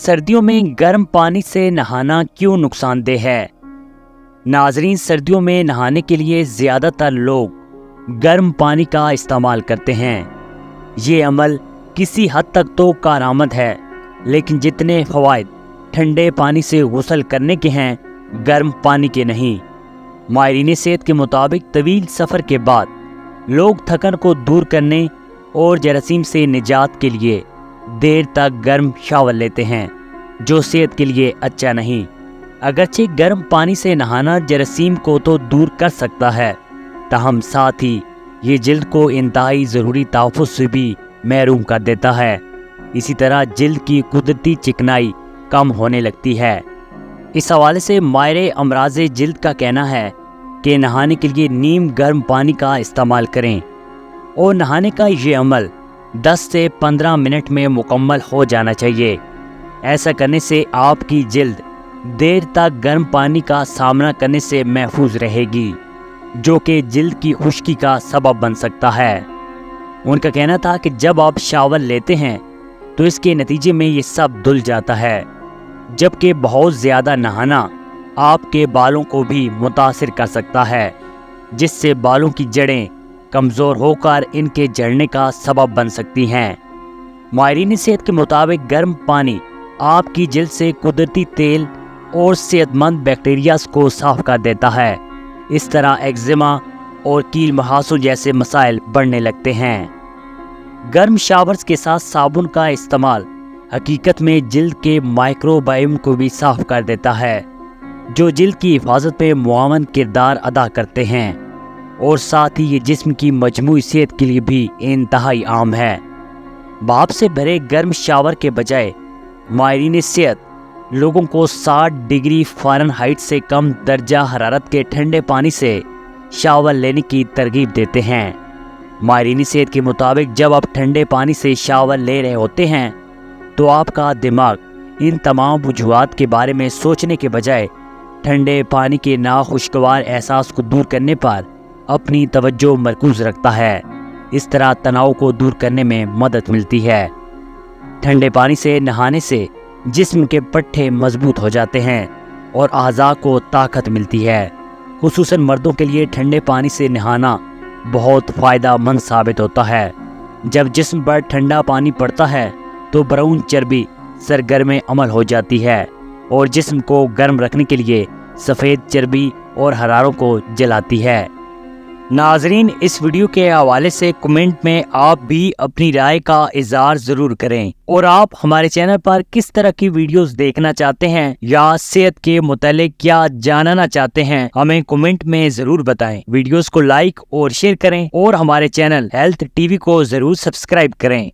सर्दियों में गर्म पानी से नहाना क्यों नुकसानदेह है? नाजरीन, सर्दियों में नहाने के लिए ज़्यादातर लोग गर्म पानी का इस्तेमाल करते हैं। ये अमल किसी हद तक तो कारआमद है, लेकिन जितने फ़वाइद ठंडे पानी से गुस्ल करने के हैं, गर्म पानी के नहीं। माहिरीन सेहत के मुताबिक तवील सफ़र के बाद लोग थकन को दूर करने और जरासीम से निजात के लिए देर तक गर्म शावर लेते हैं, जो सेहत के लिए अच्छा नहीं। अगरचे गर्म पानी से नहाना जरासीम को तो दूर कर सकता है, ताहम साथ ही ये जिल्द को इंतहाई ज़रूरी तहफ़्फ़ुज़ से भी महरूम कर देता है। इसी तरह जिल्द की कुदरती चिकनाई कम होने लगती है। इस हवाले से माहिर अमराज़े जिल्द का कहना है कि नहाने के लिए नीम गर्म पानी का इस्तेमाल करें और नहाने का ये अमल 10 से 15 मिनट में मुकम्मल हो जाना चाहिए। ऐसा करने से आपकी जिल्द देर तक गर्म पानी का सामना करने से महफूज रहेगी, जो कि जिल्द की खुश्की का सबब बन सकता है। उनका कहना था कि जब आप शावर लेते हैं तो इसके नतीजे में ये सब धुल जाता है, जबकि बहुत ज़्यादा नहाना आपके बालों को भी मुतासिर कर सकता है, जिससे बालों की जड़ें कमज़ोर होकर इनके झड़ने का सबब बन सकती हैं। माहिरीन सेहत के मुताबिक गर्म पानी आपकी जिल्द से कुदरती तेल और सेहतमंद बैक्टीरियाज को साफ कर देता है। इस तरह एक्जिमा और कील मुहासों जैसे मसाइल बढ़ने लगते हैं। गर्म शावर्स के साथ साबुन का इस्तेमाल हकीकत में जिल्द के माइक्रोबायोम को भी साफ कर देता है, जो जिल्द की हिफाजत में मुआवन किरदार अदा करते हैं, और साथ ही ये जिस्म की मजमूई सेहत के लिए भी इंतहाई आम है। भाप से भरे गर्म शावर के बजाय माहिरीन सेहत लोगों को 60 डिग्री फ़ारेनहाइट से कम दर्जा हरारत के ठंडे पानी से शावर लेने की तरगीब देते हैं। माहिरीन सेहत के मुताबिक जब आप ठंडे पानी से शावर ले रहे होते हैं तो आपका दिमाग इन तमाम वजूहात के बारे में सोचने के बजाय ठंडे पानी के नाखुशगवार एहसास को दूर करने पर अपनी तवज्जो मरकूज रखता है। इस तरह तनाव को दूर करने में मदद मिलती है। ठंडे पानी से नहाने से जिस्म के पट्टे मजबूत हो जाते हैं और आज़ा को ताकत मिलती है। खुसूसन मर्दों के लिए ठंडे पानी से नहाना बहुत फ़ायदा मंद साबित होता है। जब जिस्म पर ठंडा पानी पड़ता है तो ब्राउन चर्बी सरगर्म अमल हो जाती है और जिस्म को गर्म रखने के लिए सफ़ेद चर्बी और हरारों को जलाती है। नाजरीन, इस वीडियो के हवाले से कमेंट में आप भी अपनी राय का इज़हार ज़रूर करें, और आप हमारे चैनल पर किस तरह की वीडियोस देखना चाहते हैं या सेहत के मुतालिक क्या जानना चाहते हैं, हमें कमेंट में ज़रूर बताएं। वीडियोस को लाइक और शेयर करें और हमारे चैनल हेल्थ टीवी को ज़रूर सब्सक्राइब करें।